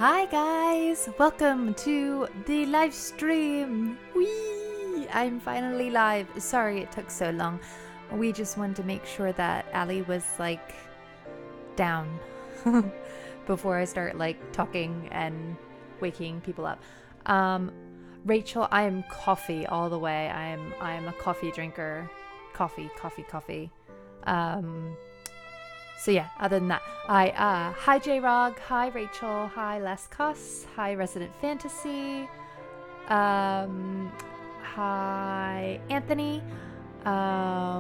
Hi guys, welcome to the live stream. Whee! I'm finally live. Sorry it took so long. We just wanted to make sure that Ali was like down before I start like talking and waking people up. Rachel, I am coffee all the way. I am a coffee drinker. Coffee. So yeah, other than that, hi J-Rog, hi Rachel, hi Les Cuss, hi Resident Fantasy, hi Anthony, hi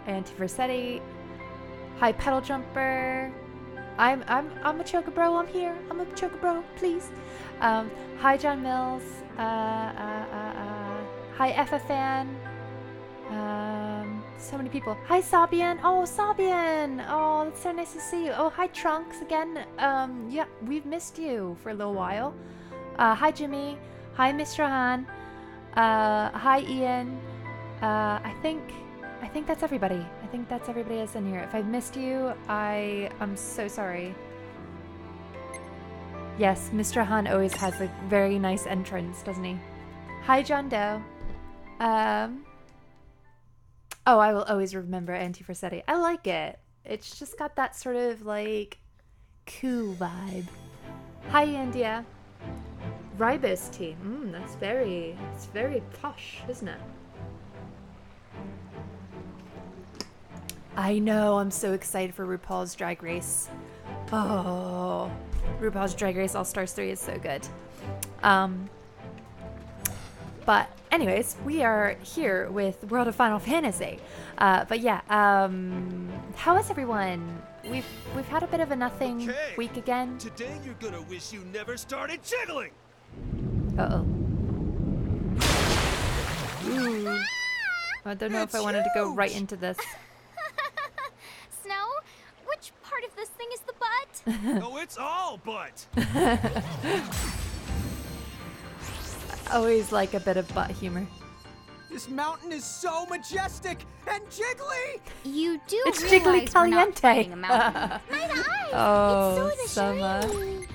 Antiversetti, hi Pedal Jumper, I'm a Chocobro, I'm here, I'm a Chocobro, please. Hi John Mills, hi FFan, so many people. Hi Sabian. Oh, Sabian. Oh, that's so nice to see you. Oh, hi Trunks again. Yeah, we've missed you for a little while. Hi Jimmy. Hi Mr. Han. Hi Ian. I think that's everybody. I think that's everybody that's in here. If I've missed you, I'm so sorry. Yes, Mr. Han always has a very nice entrance, doesn't he? Hi John Doe. Oh, I will always remember Antiversetti. I like it. It's just got that sort of like cool vibe. Hi, India. Velve-Tea. It's very posh, isn't it? I know. I'm so excited for RuPaul's Drag Race. Oh, RuPaul's Drag Race All Stars 3 is so good. But anyways, we are here with World of Final Fantasy. But yeah, how is everyone? We've had a bit of a nothing week again. Today you're gonna wish you never started jiggling. Uh-oh. Ooh. I don't know if I wanted to go right into this. Snow, which part of this thing is the butt? Oh, it's all butt. Always like a bit of butt humor. This mountain is so majestic and jiggly! You do It's realize jiggly we're not caliente. fighting a mountain. My eyes! Oh, it's so some,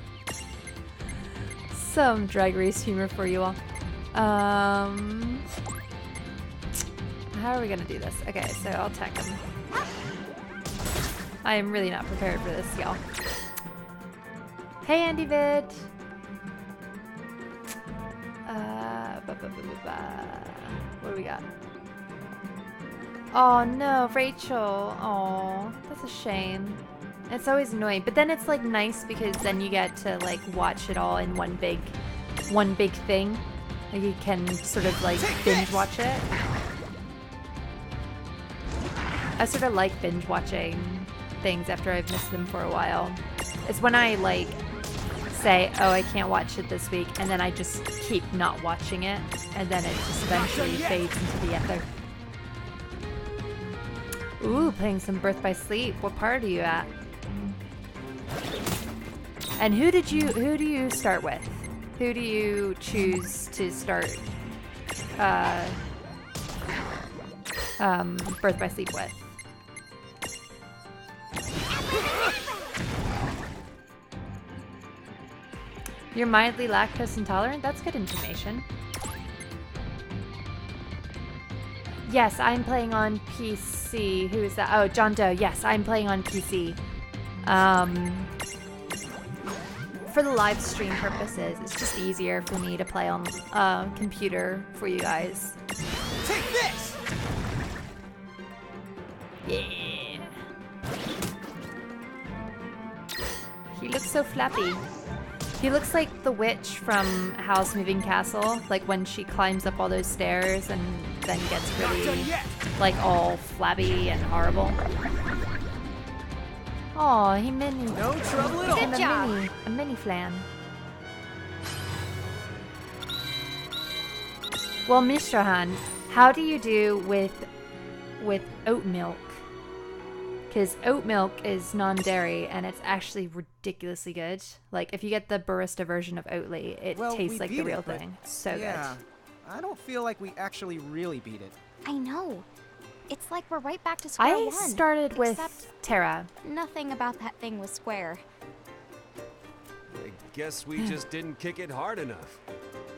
some Drag Race humor for you all. How are we gonna do this? Okay, so I'll tech him. I am really not prepared for this, y'all. Hey, Andy Vid. What do we got? Oh no, Rachel. Oh, that's a shame. It's always annoying, but then it's like nice because then you get to like watch it all in one big thing. Like you can sort of like binge watch it. I sort of like binge watching things after I've missed them for a while. It's when I like say, oh, I can't watch it this week, and then I just keep not watching it, and then it just eventually fades into the ether. Ooh, playing some Birth by Sleep. What part are you at? And who do you start with? Who do you choose to start Birth by Sleep with? You're mildly lactose intolerant? That's good information. Yes, I'm playing on PC. Who is that? Oh, John Doe. Yes, I'm playing on PC. For the live stream purposes, it's just easier for me to play on computer for you guys. Take this! Yeah. He looks so flappy. He looks like the witch from Howl's Moving Castle, like when she climbs up all those stairs and then gets really, like, all flabby and horrible. Oh, he mini. No trouble at all. Good job. A mini flan. Well, Mr. Han, how do you do with oat milk? Because oat milk is non-dairy, and it's actually ridiculously good. Like, if you get the barista version of Oatly, it tastes like the real thing. It's so good. I don't feel like we actually really beat it. I know. It's like we're right back to square one. I started with except Terra. nothing about that thing was square. Guess we just didn't kick it hard enough.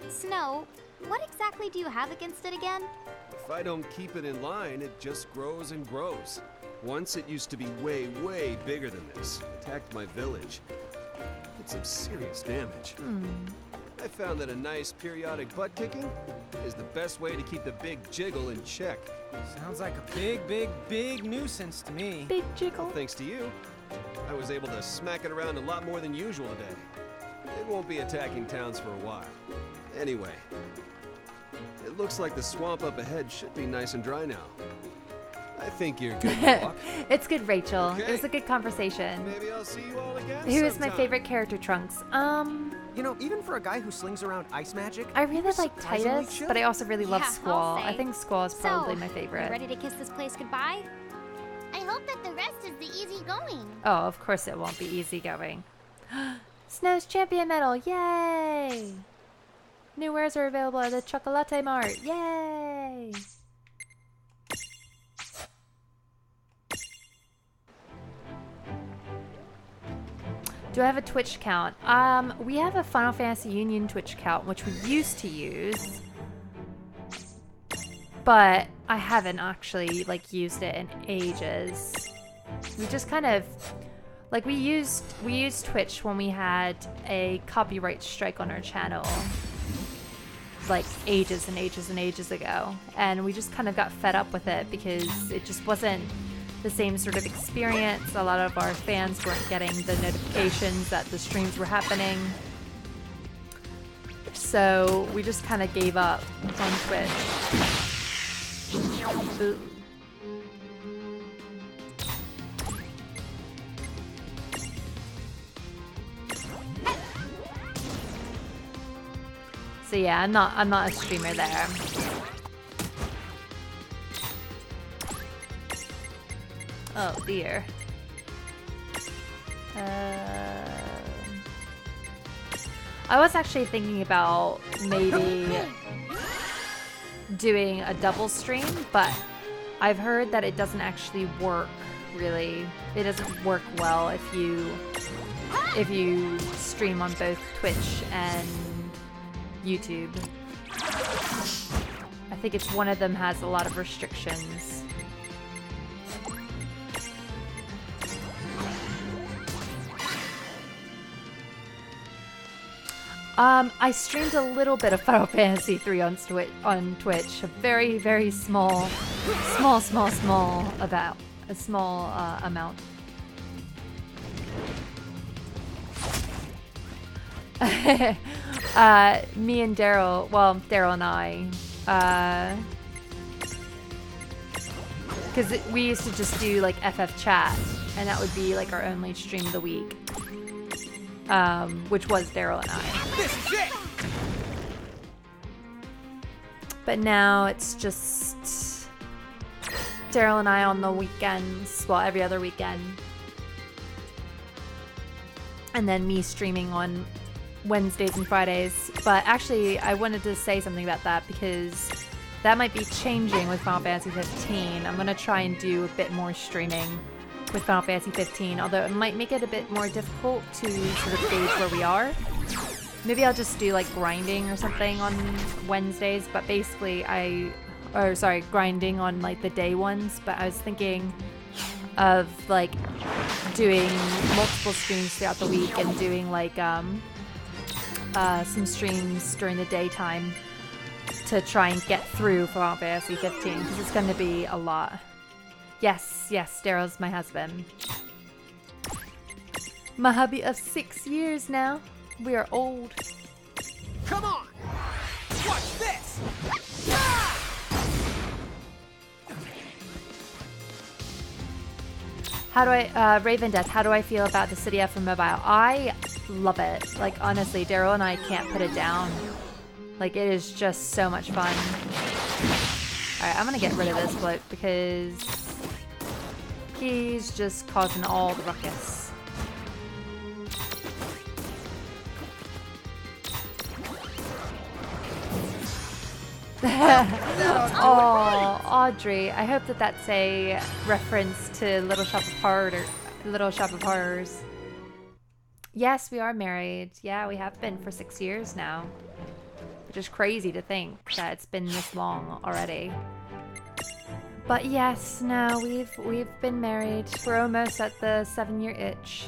Snow, what exactly do you have against it again? If I don't keep it in line, it just grows and grows. Once it used to be way, way bigger than this. Attacked my village. Did some serious damage. I found that a nice periodic butt kicking is the best way to keep the big jiggle in check. Sounds like a big nuisance to me. Big jiggle. Thanks to you, I was able to smack it around a lot more than usual today. It won't be attacking towns for a while. Anyway, it looks like the swamp up ahead should be nice and dry now. I think you're good to walk. It's good, Rachel. Okay. It was a good conversation. Maybe I'll see you all again Who is my sometime. favorite character, Trunks? You know, even for a guy who slings around ice magic, I really you're like surprisingly Titus, chill. but I also really love Yeah, I'll Squall. I say. think Squall is probably So, my You favorite. ready to kiss this place goodbye? I hope that the rest is the easy going. Oh, of course it won't be easy going. Snow's Champion Medal, yay! New wares are available at the Chocolate Mart, yay! Do I have a Twitch account? We have a Final Fantasy Union Twitch account, which we used to use, but I haven't actually used it in ages. We just kind of we used Twitch when we had a copyright strike on our channel, ages and ages and ages ago, and we just kind of got fed up with it because it just wasn't the same sort of experience. A lot of our fans weren't getting the notifications that the streams were happening. So we just kind of gave up on Twitch. Ooh. So yeah, I'm not a streamer there. Oh dear. I was actually thinking about maybe doing a double stream, but I've heard that it doesn't actually work really. It doesn't work well if you stream on both Twitch and YouTube. I think it's one of them has a lot of restrictions. I streamed a little bit of Final Fantasy 3 on Twitch. A very, very small amount. Me and Daryl, well, Daryl and I, because we used to just do FF chat, and that would be our only stream of the week. Which was Daryl and I. This is it! But now it's just Daryl and I on the weekends, well, every other weekend. And then me streaming on Wednesdays and Fridays. But actually, I wanted to say something about that because that might be changing with Final Fantasy 15. I'm going to try and do a bit more streaming with Final Fantasy 15, although it might make it a bit more difficult to sort of gauge where we are. Maybe I'll just do grinding or something on Wednesdays, but basically grinding on the day ones, but I was thinking of doing multiple streams throughout the week and doing some streams during the daytime to try and get through Final Fantasy 15 because it's going to be a lot. Yes, Daryl's my husband. My hubby of 6 years now. We are old. Come on! Watch this! How do I, Raven Death, how do I feel about the City for mobile? I love it. Honestly, Daryl and I can't put it down. It is just so much fun. Alright, I'm gonna get rid of this bloke because he's just causing all the ruckus. Oh, Audrey, I hope that that's a reference to Little Shop of Horrors. Yes, we are married. Yeah, we have been for 6 years now. Which is crazy to think that it's been this long already. But yes, no, we've been married. We're almost at the 7-year itch.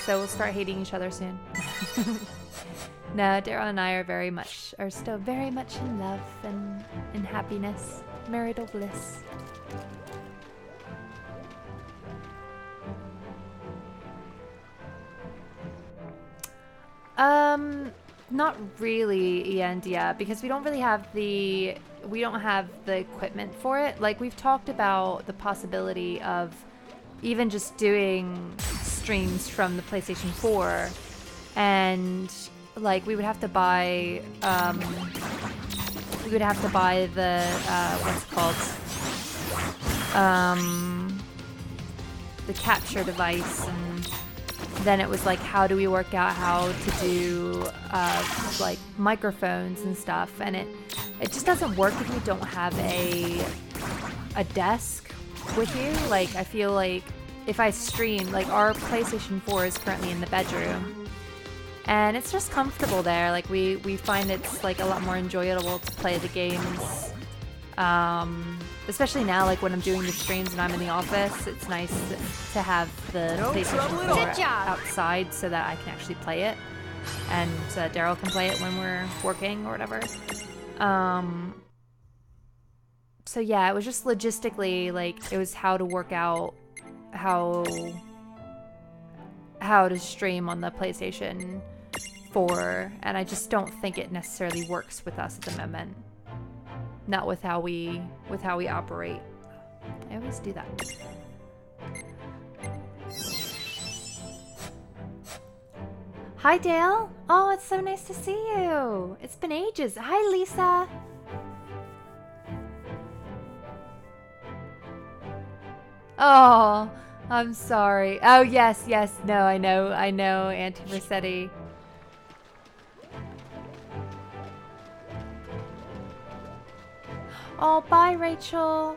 So we'll start hating each other soon. No, Daryl and I are still very much in love and in happiness. Marital bliss. Not really, Iandia, because we don't have the equipment for it. Like, we've talked about the possibility of even just doing streams from the PlayStation 4, and like we would have to buy the what's it called, the capture device, and then it was like, how do we work out how to do like microphones and stuff, and it just doesn't work if you don't have a desk with you. Like, I feel like if I stream, like, our PlayStation 4 is currently in the bedroom, and it's just comfortable there. Like, we find it's like a lot more enjoyable to play the games, especially now, like when I'm doing the streams and I'm in the office. It's nice to have the PlayStation 4 outside so that I can actually play it, and Daryl can play it when we're working or whatever. So yeah, it was just logistically, like, it was how to work out how to stream on the PlayStation 4, and I just don't think it necessarily works with us at the moment. Not with how we operate. I always do that. Hi, Dale. Oh, it's so nice to see you. It's been ages. Hi, Lisa. Oh, I'm sorry. Oh, yes. No, I know, Auntie Mercetti. Oh, bye, Rachel.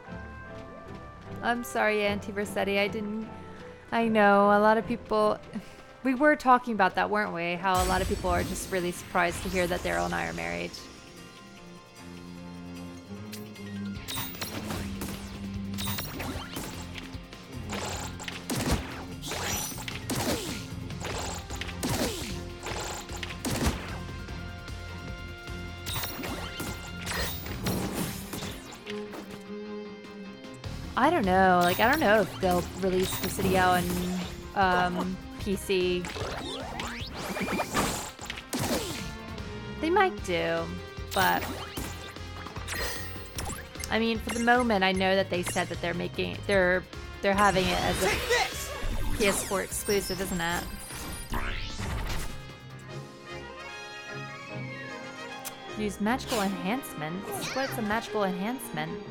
I'm sorry, Auntie Mercetti. I know, a lot of people... We were talking about that, weren't we? How a lot of people are just really surprised to hear that Daryl and I are married. I don't know. Like, I don't know if they'll release the City out on PC. They might do, but I mean, for the moment, I know that they said that they're having it as a PS4 exclusive, isn't it? Use magical enhancements. What's a magical enhancement?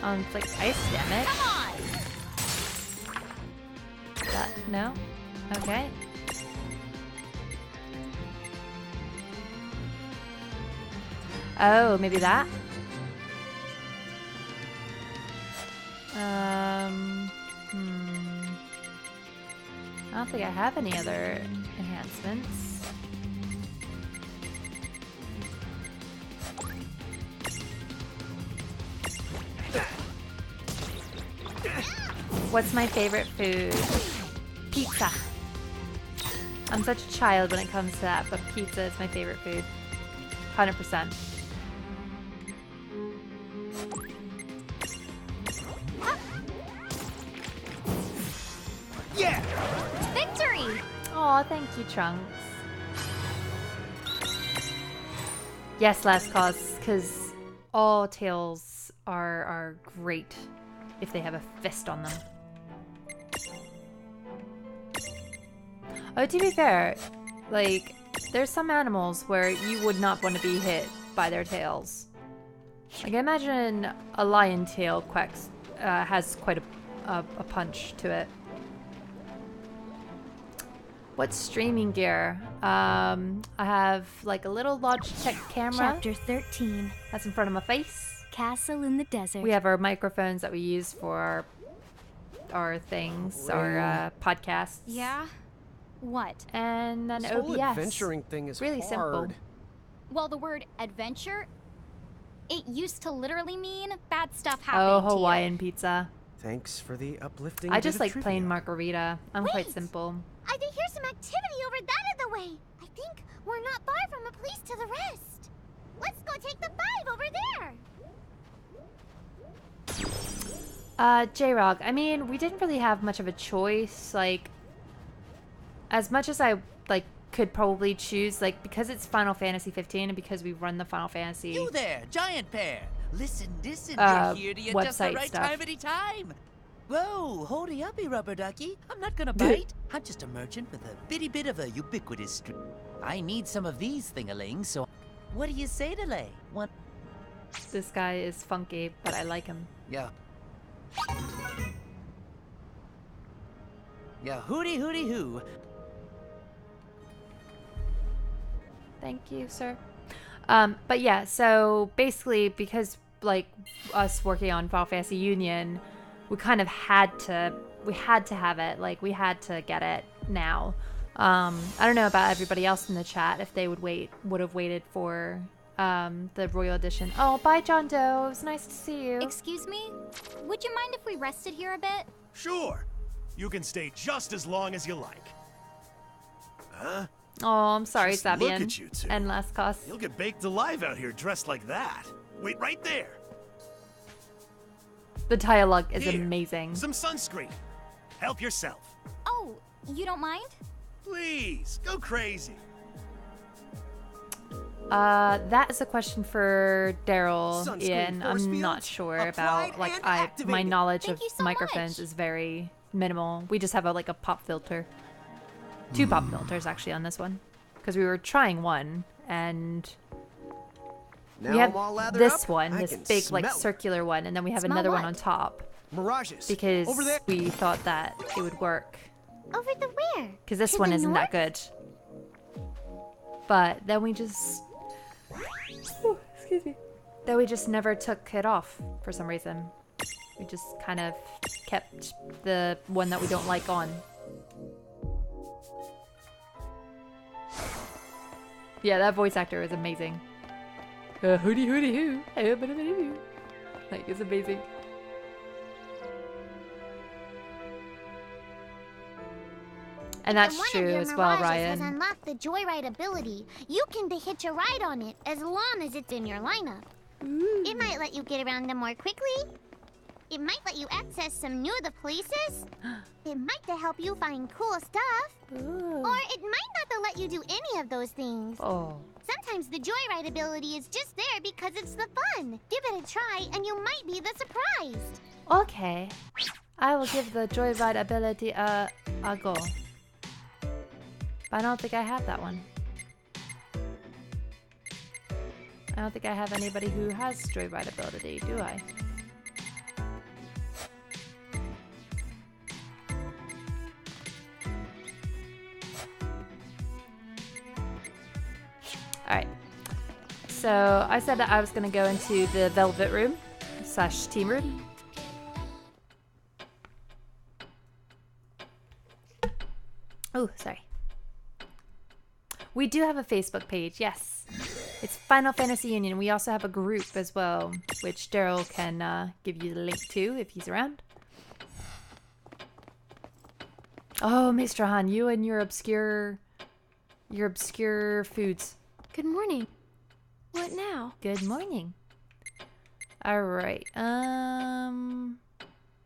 Inflict ice damage. Come on! That, no? Okay. Oh, maybe that? I don't think I have any other enhancements. What's my favorite food? Pizza. I'm such a child when it comes to that, but pizza is my favorite food. 100%. Yeah! Victory! Aw, thank you, Trunks. Yes, Last Cause, because all tails are great if they have a fist on them. Oh, to be fair, like, there's some animals where you would not want to be hit by their tails. Like, I imagine a lion tail quacks has quite a punch to it. What streaming gear? I have like a little Logitech camera. Chapter 13. That's in front of my face. Castle in the Desert. We have our microphones that we use for our our things, our podcasts. Yeah? What? And then This OBS. whole adventuring thing is really hard. simple. Well, the word adventure, it used to literally mean bad stuff Oh, happening to you. Hawaiian pizza. Thanks for the uplifting. I bit just of like trivia. plain margarita. I'm quite Wait. simple. I can hear some activity over that of the way. I think we're not far from a place to the rest. Let's go take the 5 over there. J-Rock, I mean, we didn't really have much of a choice. Like, as much as I, like, could probably choose, like, because it's Final Fantasy 15 and because we run the Final Fantasy You there, giant pear. Listen, Uh, you're here to you just the website right stuff. time anytime. Whoa, holdy uppy, rubber ducky. I'm not gonna bite. I'm just a merchant with a bitty bit of a ubiquitous streak. I need some of these thingalings, so what do you say to lay? One, This guy is funky, but I like him. yeah. Yeah, hooty hooty hoo. Thank you, sir. But yeah, so basically, because like us working on Final Fantasy Union, we kind of had to have it. Like, we had to get it now. I don't know about everybody else in the chat if they would have waited for the Royal Edition. Oh, bye, John Doe. It was nice to see you. Excuse me? Would you mind if we rested here a bit? Sure. You can stay just as long as you like. Huh? Oh, I'm sorry, Just look Sabian at you two. and Lascos. You'll get baked alive out here dressed like that. Wait right there. The dialogue is Here, amazing. Some sunscreen. Help yourself. Oh, you don't mind? Please, go crazy. That is a question for Daryl, Sunscreen Ian. force I'm not fields sure applied about, like, and my activated. knowledge Thank of you so microphones much. is very minimal. We just have a pop filter. 2 pop filters actually on this one, because we were trying one, and Now we have I'm all lathered this up. one, I this can big smell it. circular one, and then we have Smell another one what? on top Mirages. because over there. we thought that it would work. Over the where? Because this To one the isn't that north? good. But then we just... Oh, excuse me. Then we just never took it off for some reason. We just kind of kept the one that we don't like on. Yeah, that voice actor is amazing. Hooty hooty hoo. Like, it's amazing. And that's One true of your as well, Mirages has Ryan. unlocked the Joyride ability. You can hitch a ride on it as long as it's in your lineup. It might let you get around them more quickly. It might let you access some new the places. It might help you find cool stuff. Ooh. Or it might not let you do any of those things. Oh. Sometimes the Joyride ability is just there because it's the fun. Give it a try and you might be the surprised. Okay. I will give the Joyride ability a go. But I don't think I have that one. I don't think I have anybody who has Joyride ability, do I? Alright. So I said that I was going to go into the Velvet room / team room. Oh, sorry. We do have a Facebook page, yes. It's Final Fantasy Union. We also have a group as well, which Daryl can give you the link to if he's around. Oh, Mr. Han, you and your obscure foods. Good morning. What now? Good morning. All right.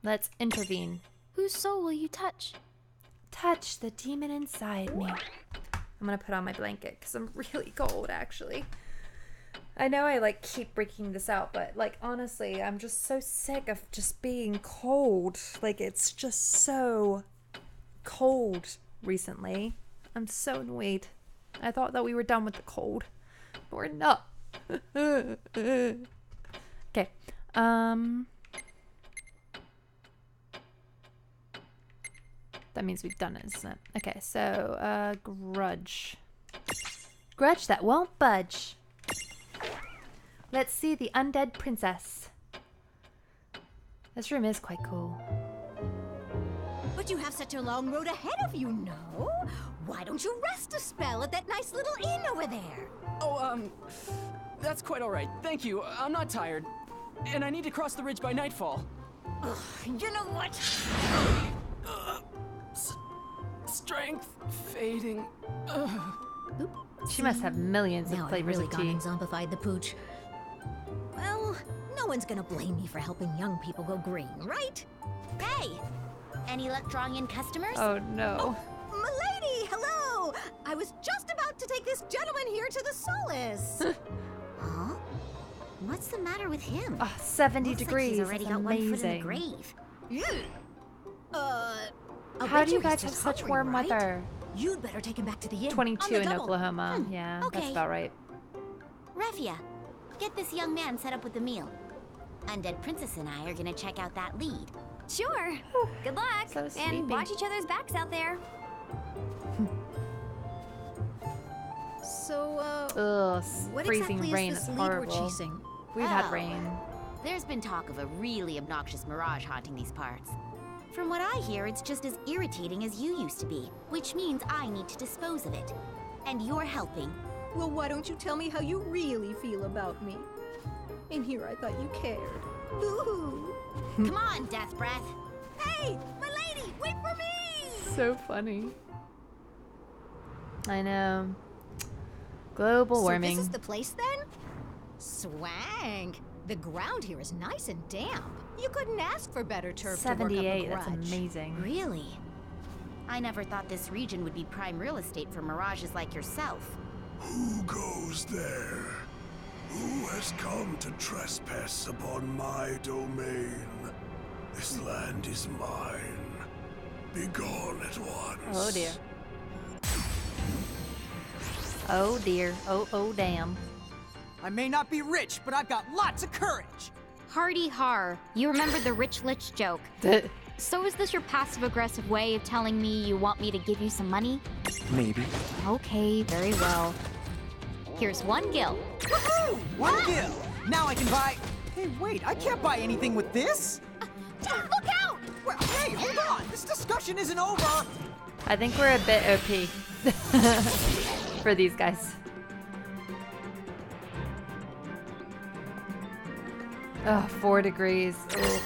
Let's intervene. Whose soul will you touch? Touch the demon inside me. I'm gonna put on my blanket because I'm really cold, actually. I know I keep breaking this out, but honestly, I'm just so sick of just being cold. It's just so cold recently. I'm so annoyed. I thought that we were done with the cold, but we're not. Okay. That means we've done it, isn't it? Okay, so, grudge. Grudge that won't budge. Let's see the undead princess. This room is quite cool. But you have such a long road ahead of you, no? Why don't you rest a spell at that nice little inn over there? Oh, that's quite all right. Thank you. I'm not tired. And I need to cross the ridge by nightfall. Ugh, you know what? Strength fading. Ugh. She must have millions of Now I've flavors really of gone tea. and zombified the pooch. Well, no one's gonna blame me for helping young people go green, right? Hey! Any luck drawing in customers? Oh no. Milady, hello! I was just about to take this gentleman here to the Solace. Huh? What's the matter with him? Oh, 70 Looks like degrees. he's already That's got one foot in the amazing. grave. How do you guys just have such hungry, warm right? weather? You'd better take him back to the inn. 22 on the in double. Oklahoma. Yeah, that's okay. about right. Raffia, get this young man set up with the meal. Undead Princess and I are gonna check out that lead. Sure. Good luck. So sleepy. And watch each other's backs out there. So, Ugh, what freezing exactly rain is is this lead we're horrible. chasing? We've had Oh. rain. There's been talk of a really obnoxious mirage haunting these parts. From what I hear, it's just as irritating as you used to be, which means I need to dispose of it. And you're helping. Well, why don't you tell me how you really feel about me? In here, I thought you cared. Boo-hoo. Come on, Death Breath. Hey, my lady, wait for me! So funny. I know. Global warming. So this is the place then? Swank. The ground here is nice and damp. You couldn't ask for better turf to work up a 78, that's grudge. amazing. Really? I never thought this region would be prime real estate for mirages like yourself. Who goes there? Who has come to trespass upon my domain? This land is mine. Be gone at once. Oh dear. Oh dear. Oh damn. I may not be rich, but I've got lots of courage. Hardy har. You remember the rich lich joke. So is this your passive-aggressive way of telling me you want me to give you some money? Maybe. Okay, very well. Here's 1 gil. Woohoo! 1 gil. Now I can buy. Hey, wait! I can't buy anything with this. Look out! Well, hey, hold on! This discussion isn't over. I think we're a bit OP for these guys. Oh, 4 degrees. Ugh.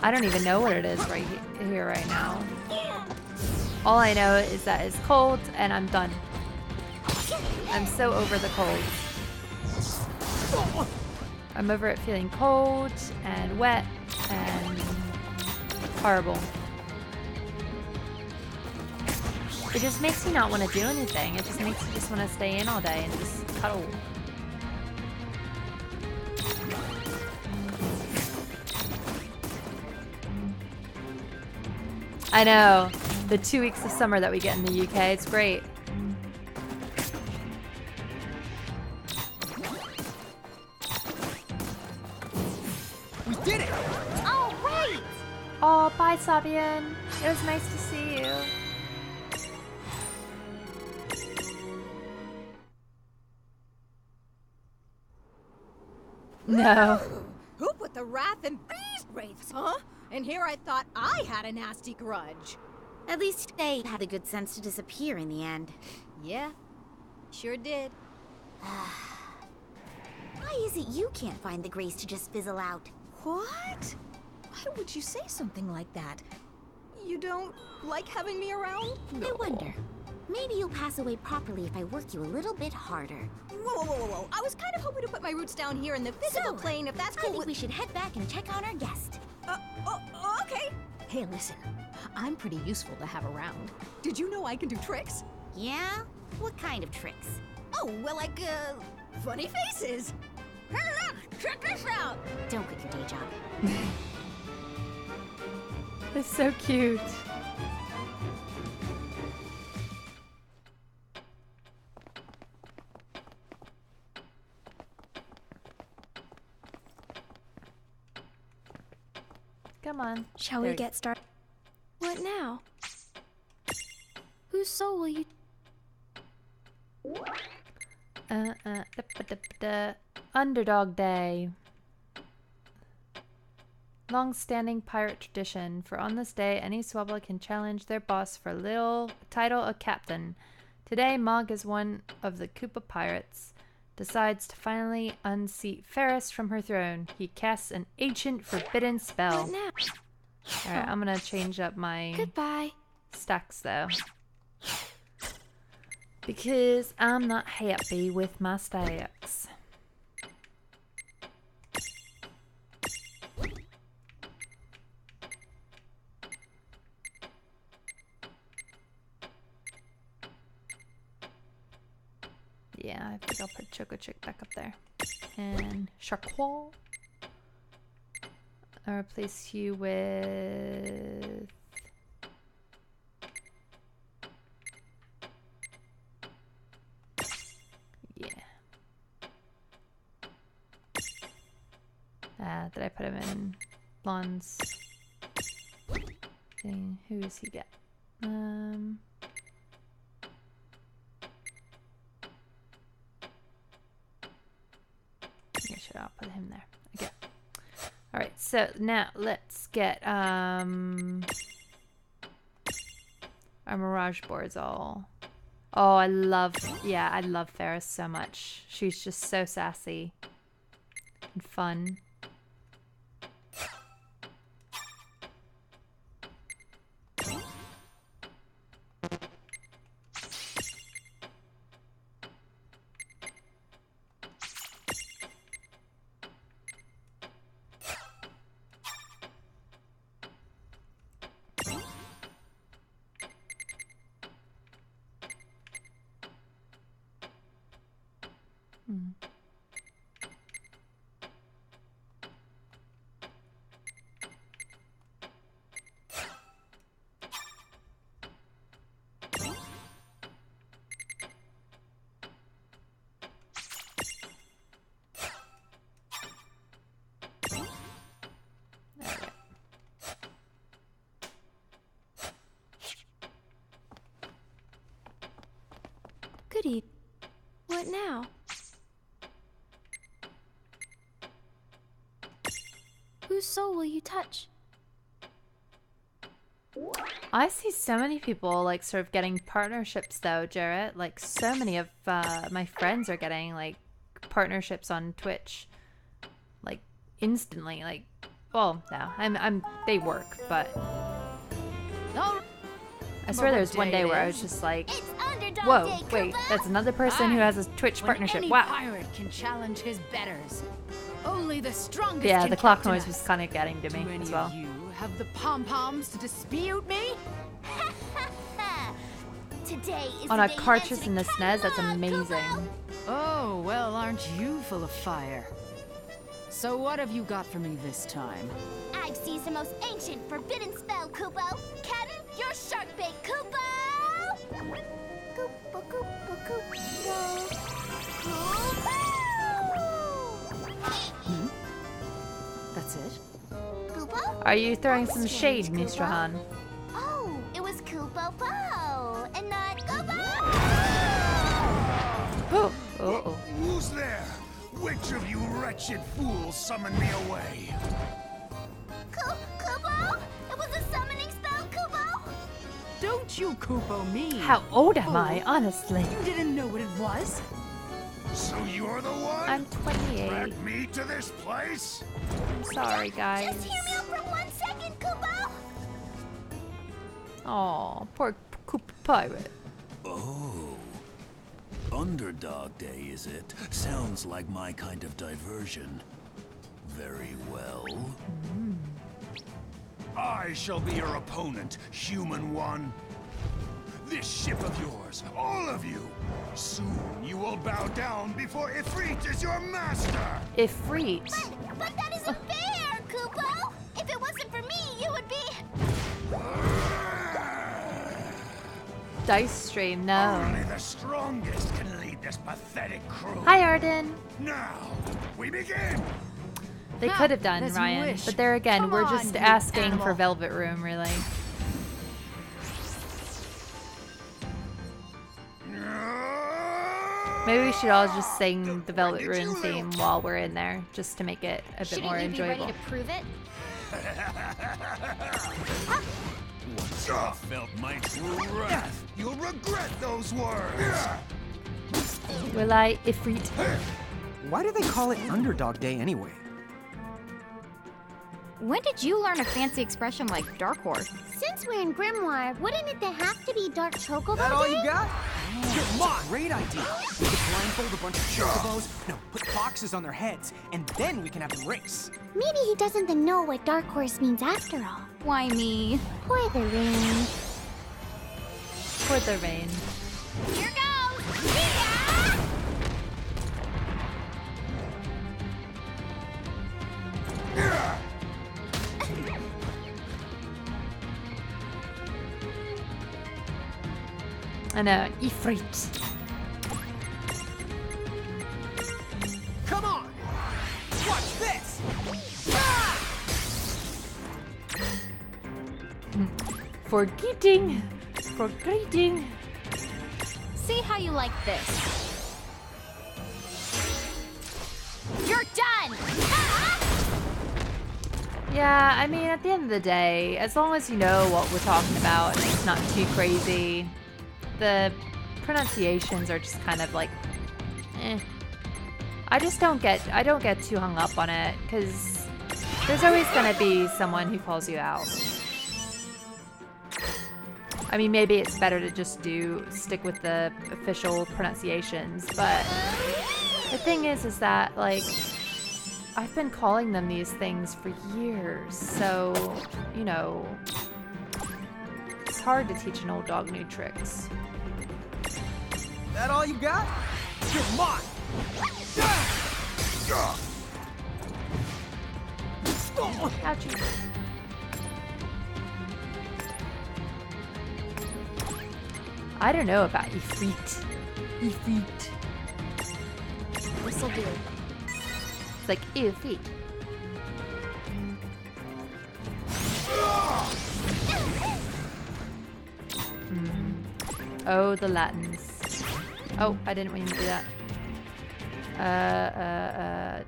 I don't even know what it is right here right now. All I know is that it's cold and I'm done. I'm so over the cold. I'm over it feeling cold and wet and horrible. It just makes me not want to do anything. It just makes me just want to stay in all day and just cuddle. I know. The 2 weeks of summer that we get in the UK, it's great. We did it! Oh, right! Oh, bye, Sabian. It was nice to see you. No. Who put the wrath in these wraiths, huh? And here I thought I had a nasty grudge. At least they had the good sense to disappear in the end. Yeah, sure did. Why is it you can't find the grace to just fizzle out? What? Why would you say something like that? You don't like having me around? I wonder. Maybe you'll pass away properly if I work you a little bit harder. Whoa. I was kind of hoping to put my roots down here in the physical plane, if that's I cool think with... we should head back and check on our guest. Okay. Hey, listen. I'm pretty useful to have around. Did you know I can do tricks? Yeah? What kind of tricks? Oh, well, like, funny faces. Check this out. Don't quit your day job. It's so cute. Come on. Shall we get started? What now? Whose soul will you... Underdog day. long-standing pirate tradition. For on this day, any Swabble can challenge their boss for a little title of captain. Today, Mog is one of the Koopa pirates. Decides to finally unseat Ferris from her throne. He casts an ancient forbidden spell. What now? Alright, I'm gonna change up my Goodbye. stacks though. Because I'm not happy with my stacks. Yeah, I think I'll put Choco Chick back up there. And Charcoal. I'll replace you with... Yeah. Did I put him in Lon's thing? Who does he get? I'll put him there. Okay. Alright, so now let's get our Mirage boards all. Oh, I love Ferris so much. She's just so sassy and fun. Goody. What now? Whose soul will you touch? I see so many people like sort of getting partnerships though, Jarrett. Like so many of my friends are getting like partnerships on Twitch, like instantly. Like, well, no, they work, but I swear there was one day where I was just like, whoa, wait, that's another person who has a Twitch partnership. Wow. Pirate can challenge his betters. Only the strongest. Yeah, can the clock captain noise us. was kind of getting to me as well. You have the pom-poms to dispute me? Today is On the a day you cartridge answer in the Come SNES, that's on, amazing. Kubo. Oh, well, aren't you full of fire? So what have you got for me this time? I've seized the most ancient forbidden spell, Kubo. Cannon, your shark bait, Kubo! Kubo, Kubo, Kubo. Kubo! That's it? Kubo? Are you throwing some shade, Mr. Han? Oh, it was Kubo Bo, and not Kubo! Oh, oh. Who's there? Which of you wretched fools summoned me away? Kubo? It was a summoning spell, Kubo? Don't you Kupo me. How old am I, honestly? You didn't know what it was? So you're the one? I'm 28. Dragged me to this place? I'm sorry, guys. Just hear me out for 1 second, Kubo! Aw, poor Koopa Pirate. Oh. Underdog Day, is it? Sounds like my kind of diversion. Very well. I shall be your opponent, human one. This ship of yours, all of you. Soon you will bow down before Ifrit is your master. Ifrit? But that isn't fair, Kubo! If it wasn't for me, you would be... Dice stream, no. Only the strongest can lead this pathetic crew. Hi, Arden. Now, we begin. They could have done, as you Ryan. wish. But there again, Come we're on, just you asking for animal. Velvet Room, really. Maybe we should all just sing the Velvet Room theme while we're in there, just to make it a bit Shouldn't more you be ready enjoyable. to prove it? Once I felt my true wrath, you'll regret those words. Will I, Ifrit? Why do they call it Underdog Day anyway? When did you learn a fancy expression like Dark Horse? Since we're in Grimoire, wouldn't it have to be Dark Chocobo That all Day? you got? Come on! Great idea! We could blindfold a bunch of chocobos, no, put boxes on their heads, and then we can have them race. Maybe he doesn't even know what Dark Horse means after all. Why me? Pour the rain. For the rain. Here goes! Yeah! I know, Ifrit. Come on! Watch this! Forgetting. Forgetting. See how you like this. You're done! Yeah, I mean, at the end of the day, as long as you know what we're talking about and it's not too crazy, the pronunciations are just kind of like, eh. I don't get too hung up on it, because there's always gonna be someone who calls you out. I mean, maybe it's better to just stick with the official pronunciations, but the thing is that, like, I've been calling them these things for years, so, you know, it's hard to teach an old dog new tricks. That all you got? Come on! Ouchie. I don't know about Ifrit. Ifrit. This'll do. It's like, ew, feet. Oh, the Latins. Oh, I didn't mean to do that.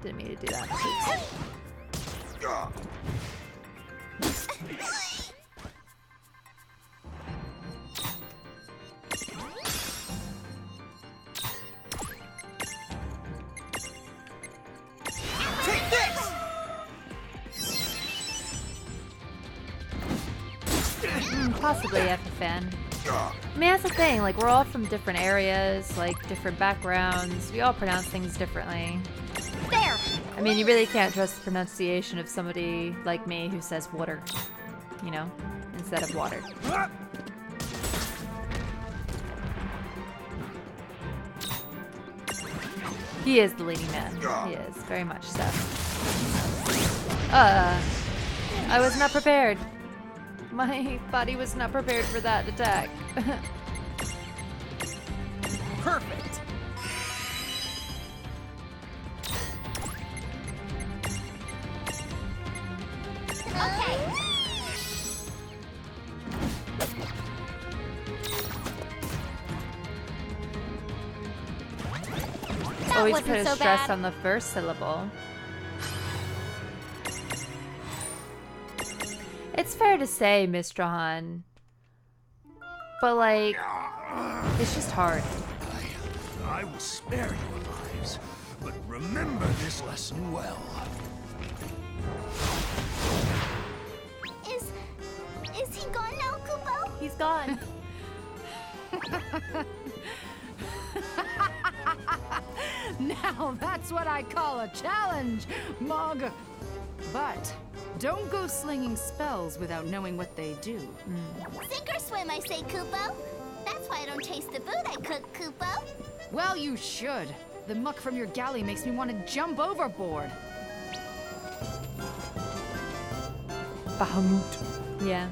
Didn't mean to do that. Take this! Possibly FFN. I mean, that's the thing, like, we're all from different areas, like, different backgrounds. We all pronounce things differently. There! I mean, you really can't trust the pronunciation of somebody like me who says water, you know, instead of water. He is the leading man. He is, very much so. I was not prepared. My body was not prepared for that attack. Perfect! Okay. Always wasn't put a so stress bad. on the first syllable. It's fair to say, Mr. Han. But, like, it's just hard. I will spare your lives, but remember this lesson well. Is he gone now, Kupo? He's gone. Now that's what I call a challenge, Mog. But don't go slinging spells without knowing what they do. Sink or swim, I say, Kupo. That's why I don't taste the food I cook, Kupo. Well, you should. The muck from your galley makes me want to jump overboard. Bahamut. Yeah.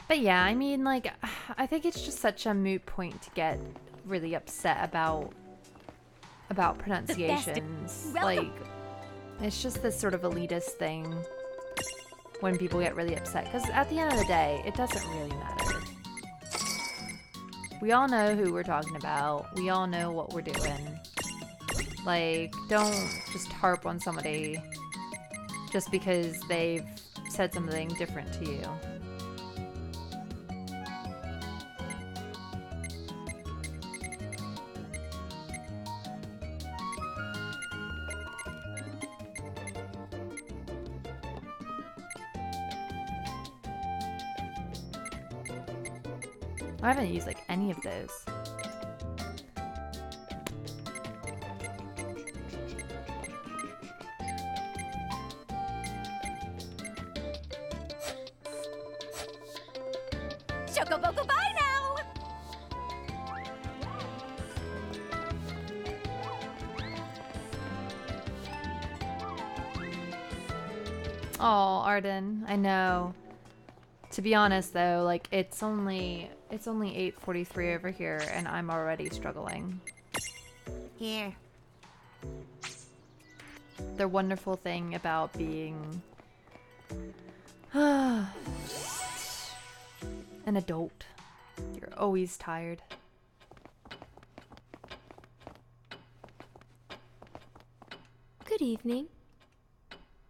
But yeah, I mean, like, I think it's just such a moot point to get really upset about pronunciations. Like, it's just this sort of elitist thing. when people get really upset. Because at the end of the day, it doesn't really matter. We all know who we're talking about. We all know what we're doing. Like, don't just harp on somebody just because they've said something different to you. I haven't used like any of those. Chocoboco, bye now! Oh, Arden, I know. To be honest though, like it's only 8:43 over here and I'm already struggling. Here. The wonderful thing about being an adult, you're always tired. Good evening.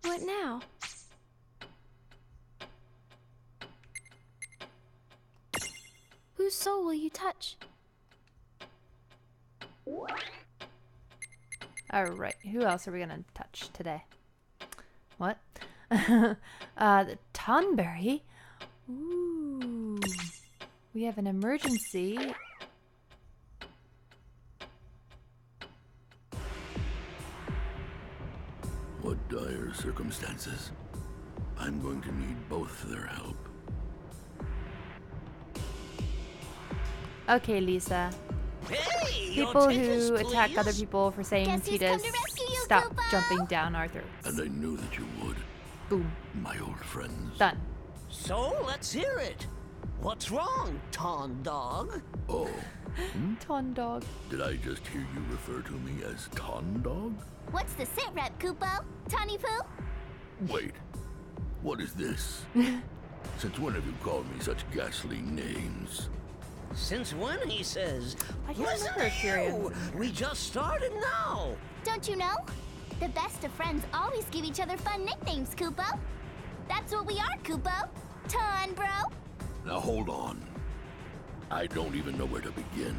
What now? Whose soul will you touch? Alright, who else are we gonna touch today? What? The Tonberry? Ooh. We have an emergency. What dire circumstances? I'm going to need both their help. Okay, Lisa. Hey, People who attack other people for saying Titus, stop jumping down our throats. And I knew that you would. Boom. My old friends. Done. So, let's hear it. What's wrong, Ton Dog? Oh. Ton Dog. Did I just hear you refer to me as Ton Dog? What's the sit rep, Kupo? Tawny Poo? Wait. What is this? Since when have you called me such ghastly names? Since when, he says? I can't Listen remember to you! We just started now! Don't you know? The best of friends always give each other fun nicknames, Kupo. That's what we are, Kupo. Ton, bro. Now hold on. I don't even know where to begin.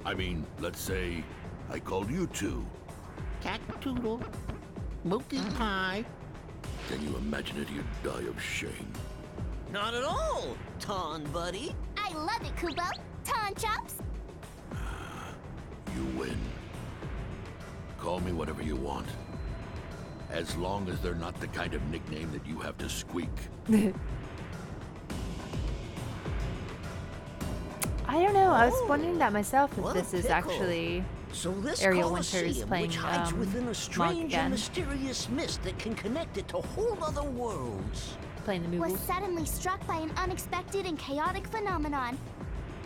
I mean, let's say I called you two. Cactoodle. Mookie Pie. Can you imagine it? You'd die of shame. Not at all, Ton Buddy. I love it, Kupo. Ton Chops. You win. Call me whatever you want. As long as they're not the kind of nickname that you have to squeak. I don't know. I was wondering that myself if What this a is pickle. actually So this Ariel Winters Colosseum, playing which hides within a Monk strange and again. mysterious mist that can connect it to whole other worlds. Playing the Was Moogle. suddenly struck by an unexpected and chaotic phenomenon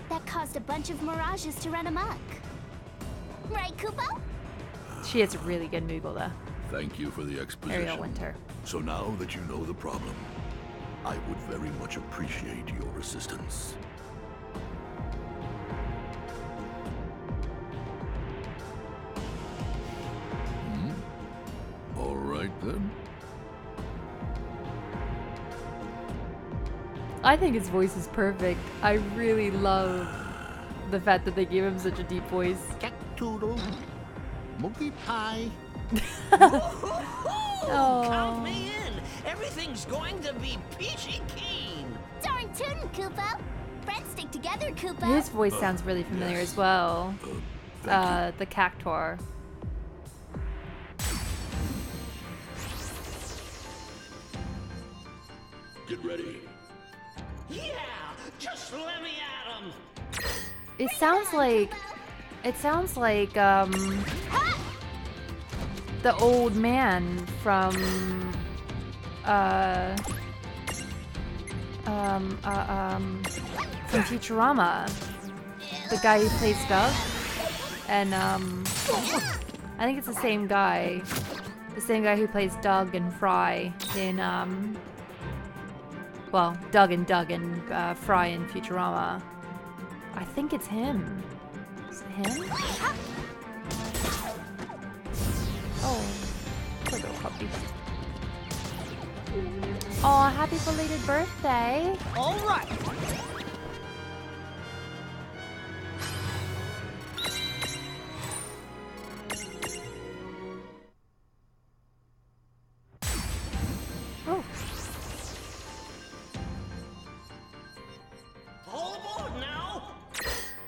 that caused a bunch of mirages to run amok. Right, Kupo? She has a really good Moogle though. Thank you for the exposition. Ariel Winter. So now that you know the problem, I would very much appreciate your assistance. All right then. I think his voice is perfect. I really love the fact that they gave him such a deep voice. Cactoodle. Mookie Pie. Oh. Count me in. Everything's going to be peachy keen. Darn tootin', Kupo. Friends stick together, Kupo. His voice sounds really familiar as well. The Cactuar. Get ready. Yeah, just let me at 'em. It sounds like the old man from Futurama, the guy who plays Doug, and I think it's the same guy The same guy who plays Doug and Fry in, well, Doug and Fry in Futurama. I think it's him. Is it him? Oh, poor little puppy. Oh, happy belated birthday. All right. Oh. All aboard now.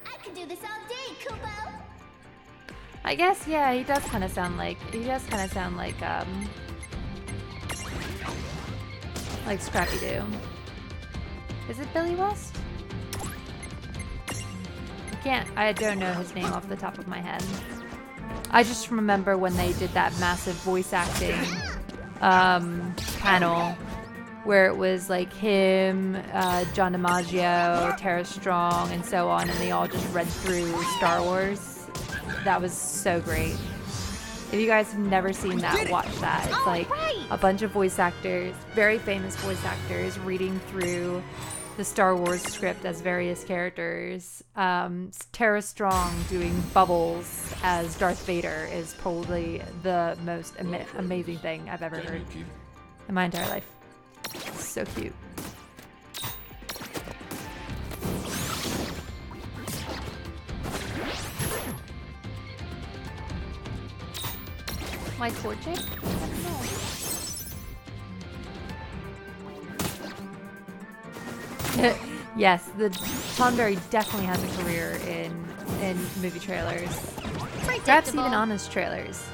I could do this all day, Kubo. I guess, yeah, he does kind of sound like Scrappy-Doo. Is it Billy West? I don't know his name off the top of my head. I just remember when they did that massive voice acting panel where it was like him, John DiMaggio, Tara Strong, and so on, and they all just read through Star Wars. That was so great. If you guys have never seen that, watch that. It's like a bunch of voice actors, very famous voice actors, reading through the Star Wars script as various characters. Tara Strong doing Bubbles as Darth Vader is probably the most amazing thing I've ever heard in my entire life. So cute. My torching? Yes, the Tonberry definitely has a career in movie trailers. Perhaps even honest trailers.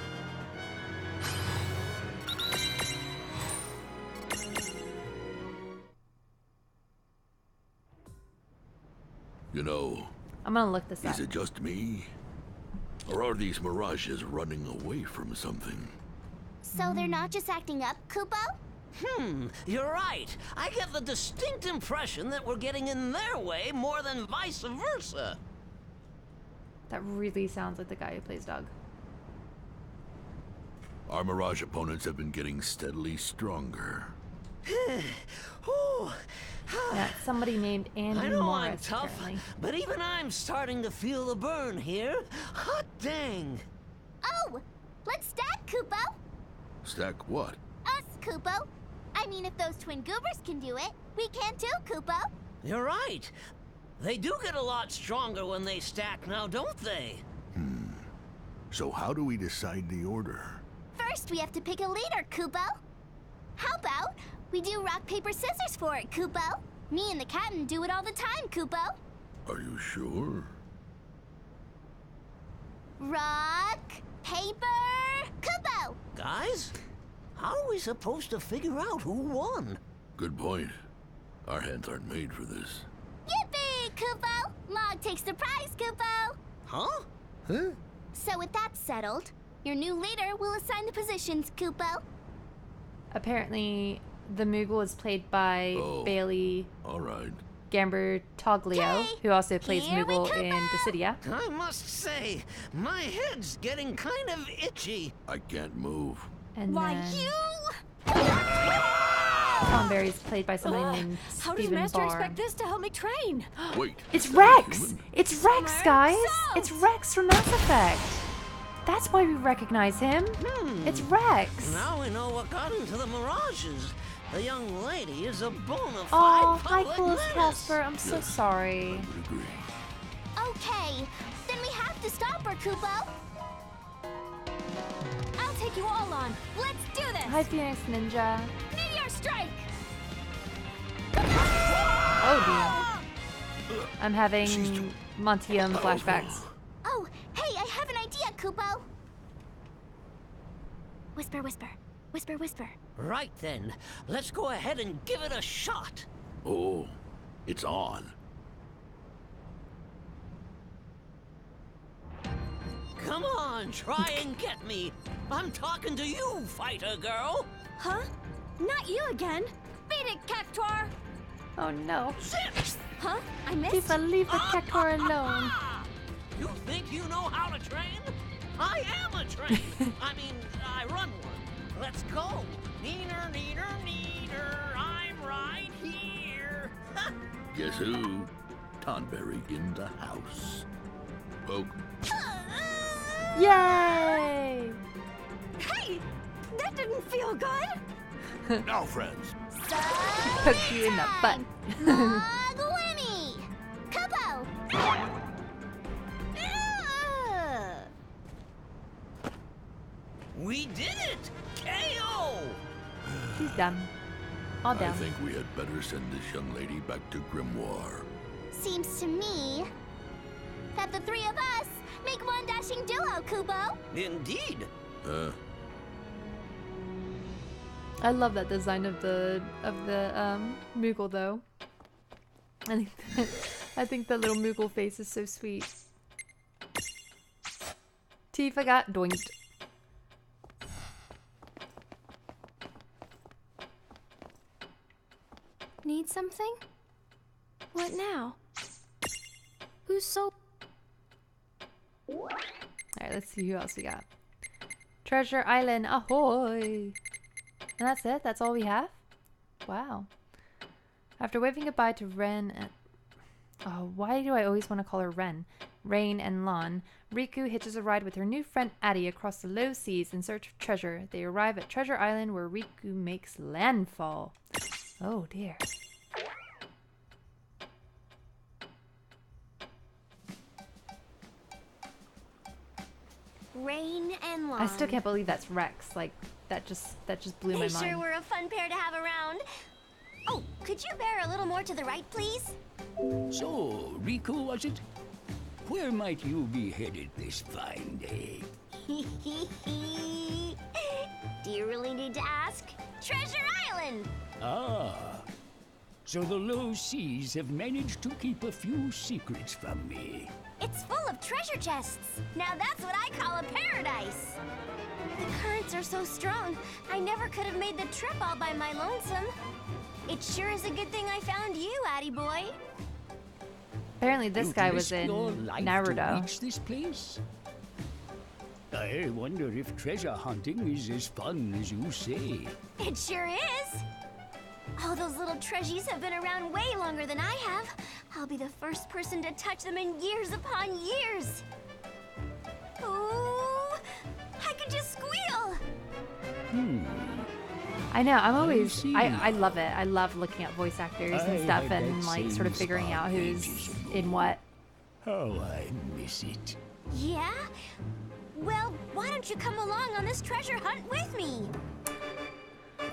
You know, I'm gonna look this up. Is it just me? Or are these mirages running away from something? So they're not just acting up, Kubo? You're right. I get the distinct impression that we're getting in their way more than vice versa. That really sounds like the guy who plays Doug. Our mirage opponents have been getting steadily stronger. Yeah, somebody named Andy I know Morris, I'm tough, apparently. but even I'm starting to feel the burn here. Hot dang. Oh, let's stack, Kubo. Stack what? Us, Kubo. I mean, if those twin goobers can do it, we can too, Kubo. You're right. They do get a lot stronger when they stack now, don't they? So how do we decide the order? First, we have to pick a leader, Kubo. How about we do rock, paper, scissors for it, Kubo? Me and the captain do it all the time, Kubo. Are you sure? Rock, paper, Kubo. Guys, how are we supposed to figure out who won? Good point. Our hands aren't made for this. Yippee, Kubo! Mog takes the prize, Kubo. Huh? Huh? So with that settled, your new leader will assign the positions, Kubo. Apparently, the Moogle is played by Bailey All right. Gambertoglio, who also plays Moogle in Dissidia. I must say, my head's getting kind of itchy. I can't move. And Why, then you... Tonberry is played by somebody named How does Stephen Master Barr. expect this to help me train? Wait. It's Rex! It's Rex, guys! It's Rex from Mass Effect! That's why we recognize him. It's Rex. Now we know what got into the mirages. The young lady is a bona fide Oh, hi, public Coolest menace. Casper. I'm so sorry. Okay, then we have to stop her, Kubo. I'll take you all on. Let's do this. Hi, Phoenix Ninja. Meteor strike! Oh, dear. I'm having Montium flashbacks. Oh, hey, I have an idea, Kubo. Whisper, whisper. Whisper, whisper. Right then, let's go ahead and give it a shot. Oh, it's on. Come on, try and get me. I'm talking to you, fighter girl. Huh? Not you again. Beat it, Cactuar. Oh, no. Huh? I missed? People, leave the Cactuar alone. You think you know how to train? I am a train. I mean, I run one. Let's go. Neener, neener, neener. I'm right here. Guess who? Tonberry in the house. Poke. Yay! Hey, that didn't feel good. Now, friends. Poked you in the butt. Winnie! Kubo! We did it! KO! She's done. All I down. think we had better send this young lady back to Grimoire. Seems to me that the three of us make one dashing duo, Kubo. Indeed. I love that design of the Moogle though. I think the little Moogle face is so sweet. Tifa got doinked. Need something? What now? Who's so... Alright, let's see who else we got. Treasure Island, ahoy! And that's it? That's all we have? Wow. After waving goodbye to Ren and... Oh, why do I always want to call her Ren? Rain and Lon, Riku hitches a ride with her new friend Addie across the low seas in search of treasure. They arrive at Treasure Island where Riku makes landfall. Oh dear. Rain and Lon. I still can't believe that's Rex. Like, that just blew my They mind. sure were a fun pair to have around. Oh, could you bear a little more to the right, please? So, Riku, was it? Where might you be headed this fine day? Do you really need to ask? Treasure Island! Ah. So the low seas have managed to keep a few secrets from me. It's full of treasure chests. Now that's what I call a paradise. The currents are so strong, I never could have made the trip all by my lonesome. It sure is a good thing I found you, Addie boy. Apparently this guy was in Naruto. To reach this place? I wonder if treasure hunting is as fun as you say. It sure is. Oh, those little treasures have been around way longer than I have. I'll be the first person to touch them in years upon years. Ooh, I could just squeal. I know, I'm always, I love it. I love looking at voice actors and stuff and like sort of figuring out who's in what. Oh, I miss it. Yeah? Well, why don't you come along on this treasure hunt with me?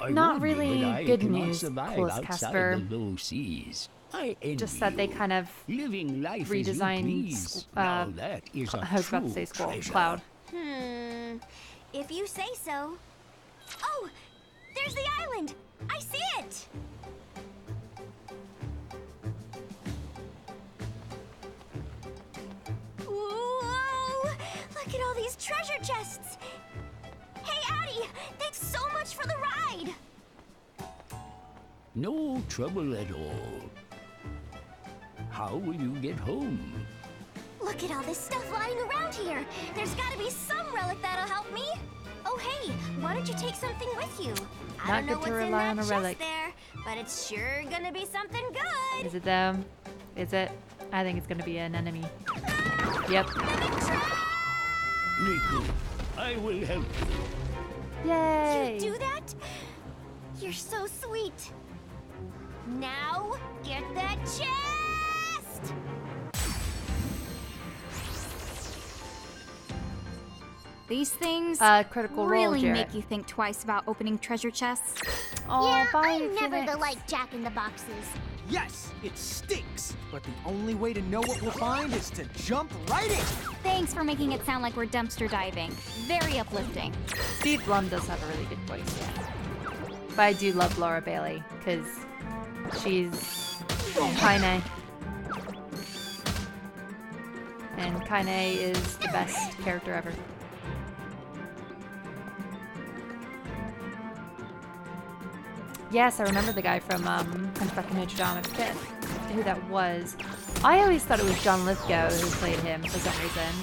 Not really good cannot news, survive Coolest outside Casper. the low seas. I Just that they kind of living life as you redesigned, please. Now that is a I was about to true say Skull, treasure. Cloud. If you say so. Oh, there's the island. I see it. Whoa, look at all these treasure chests. Hey, Addie, thanks so much for the ride. No trouble at all. How will you get home? Look at all this stuff lying around here. There's got to be some relic that'll help me. Oh, hey, why don't you take something with you? I Not don't know good to what's in rely that on a chest relic. there, but it's sure gonna be something good. Is it them? Is it? I think it's gonna be an enemy. Yep. Riku, I will help you. Yay! You do that? You're so sweet. Now, get that chest! These things critical roll, really Jarrett. make you think twice about opening treasure chests. Oh, yeah, bye, I'm never Phoenix. the like Jack in the Boxes. Yes, it stinks, but the only way to know what we'll find is to jump right in. Thanks for making it sound like we're dumpster diving. Very uplifting. Steve Blum does have a really good voice, yeah. But I do love Laura Bailey, because she's Kaine. And Kaine is the best character ever. Yes, I remember the guy from Hunchback of Notre Dame. I forget who that was. I always thought it was John Lithgow who played him for some reason.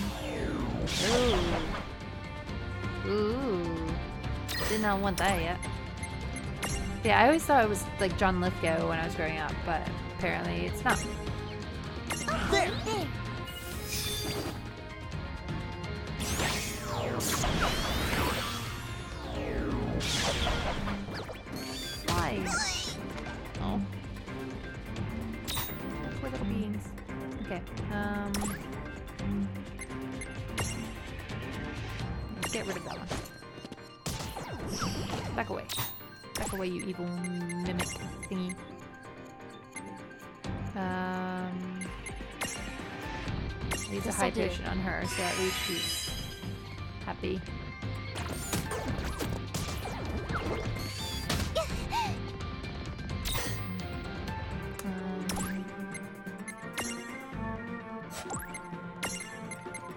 Ooh. Ooh. Didn't know want that yet. Yeah, I always thought it was like John Lithgow when I was growing up, but apparently it's not. There! Why? Oh. Poor little beings. Okay, let's get rid of that one. Back away. Back away, you evil mimic thingy. Use a high potion on her, so at least she's happy.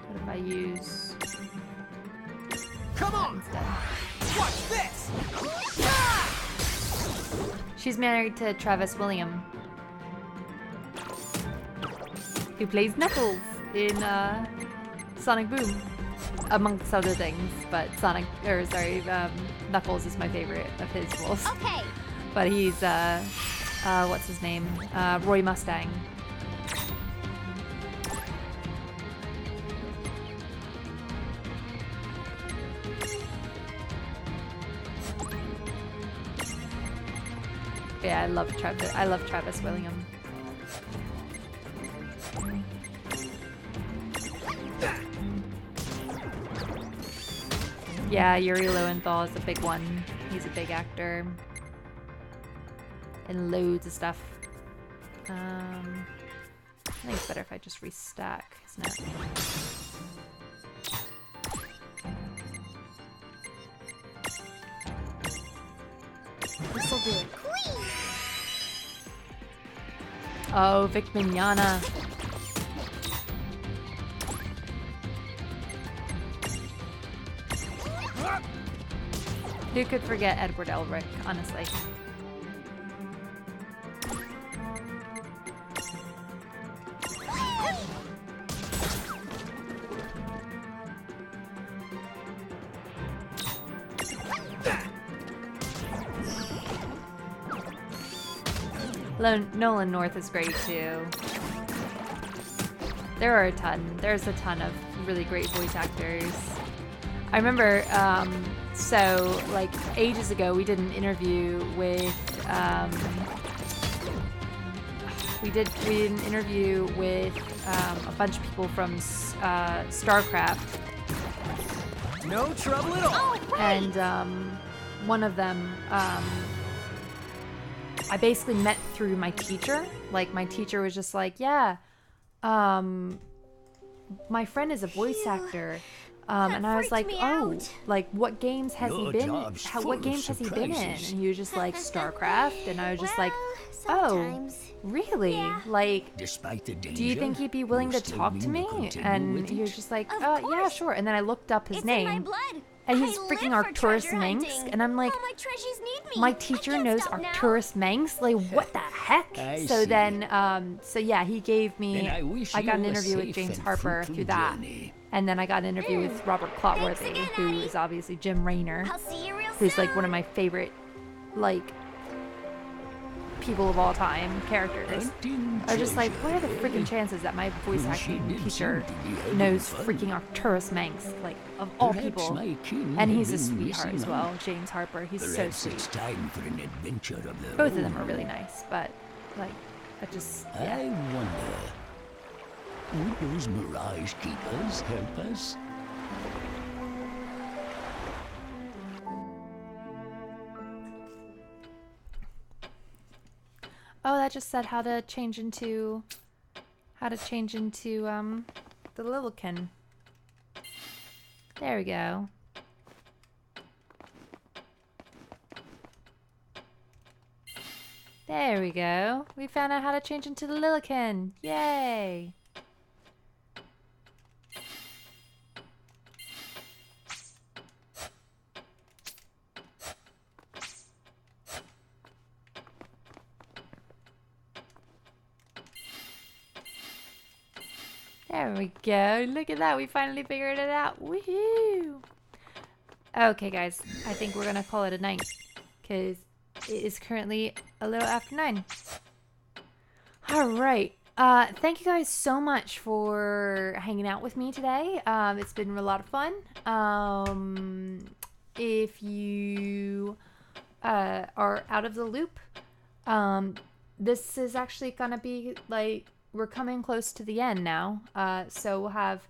What if I use... Come on! Watch this! Ah! She's married to Travis William, who plays Knuckles in Sonic Boom, amongst other things. But Knuckles is my favorite of his roles. Okay. But he's what's his name? Roy Mustang. Yeah, I love Travis William. Yeah, Yuri Lowenthal is a big one. He's a big actor. And loads of stuff. I think it's better if I just restack, isn't it? This'll do it. Oh, Vic Mignogna. Who could forget Edward Elric, honestly? Nolan North is great too. There's a ton of really great voice actors. I remember, so like ages ago, we did an interview with, we did an interview with a bunch of people from StarCraft. No trouble at all. And one of them, I basically met through my teacher. Like my teacher was just like, yeah, my friend is a voice actor. And I was like, oh, like what games has he been? What games has he been in? And he was just like StarCraft, and I was just like, oh, really? Yeah. Like, Despite the danger, do you think he'd be willing to talk to me? And he was just like, yeah, sure. And then I looked up his name. And he's freaking Arcturus Manx, and I'm like, my teacher knows Arcturus Manx? Like, what the heck? So then, so yeah, he gave me, I got an interview with James Harper through that. And then I got an interview with Robert Clotworthy, who is obviously Jim Raynor, who's like one of my favorite, like, people of all time characters. I was just like, what are the freaking chances that my voice acting teacher knows freaking Arcturus Manx, like, of all people? And he's a sweetheart as well, James Harper. He's so sweet. Both of them are really nice, but like, I just, yeah. I wonder, would those Mirage Keepers help us? Oh, that just said how to change into the Lilikin. There we go. There we go. We found out how to change into the Lilikin. Yay! There we go. Look at that. We finally figured it out. Woohoo! Okay, guys, I think we're gonna call it a night because it is currently a little after 9. All right. Thank you guys so much for hanging out with me today. It's been a lot of fun. If you are out of the loop, this is actually gonna be like, we're coming close to the end now. So we'll have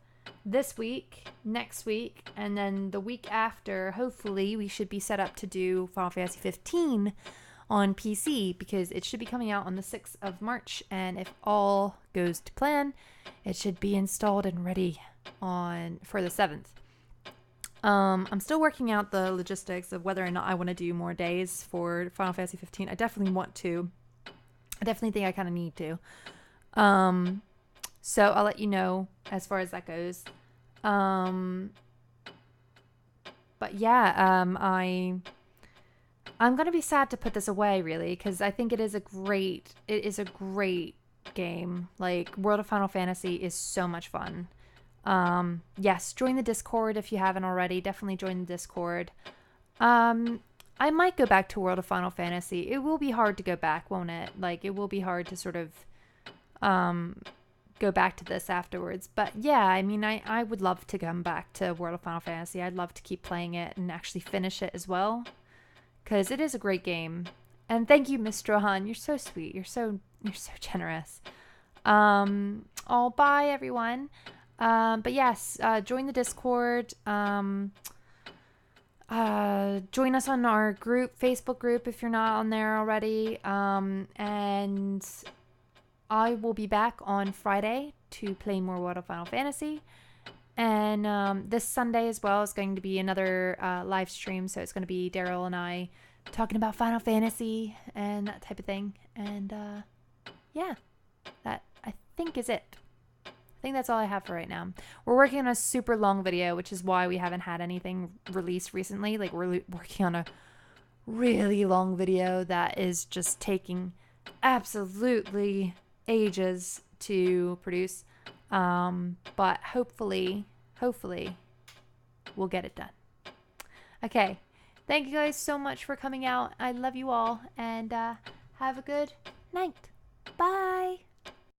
this week, next week, and then the week after, hopefully we should be set up to do Final Fantasy 15 on PC, because it should be coming out on the 6th of March, and if all goes to plan, it should be installed and ready for the 7th. I'm still working out the logistics of whether or not I want to do more days for Final Fantasy 15. I definitely want to. I definitely think I kind of need to. So I'll let you know as far as that goes. But yeah, I'm gonna be sad to put this away, really, because I think it is a great game. Like, World of Final Fantasy is so much fun. Yes, join the Discord if you haven't already. Definitely join the Discord. I might go back to World of Final Fantasy. It will be hard to go back, won't it? Like, it will be hard to sort of go back to this afterwards. But yeah, I mean, I would love to come back to World of Final Fantasy. I'd love to keep playing it and actually finish it as well, because it is a great game. And thank you, Miss Strohan. You're so sweet. You're so generous. Oh, bye, everyone. But yes, join the Discord. Join us on our group, Facebook group, if you're not on there already. And I will be back on Friday to play more World of Final Fantasy. And this Sunday as well is going to be another live stream. So it's going to be Daryl and I talking about Final Fantasy and that type of thing. And yeah, that I think is it. I think that's all I have for right now. We're working on a super long video, which is why we haven't had anything released recently. Like, we're working on a really long video that is just taking absolutely ages to produce. But hopefully we'll get it done. Okay. Thank you guys so much for coming out. I love you all, and have a good night. Bye.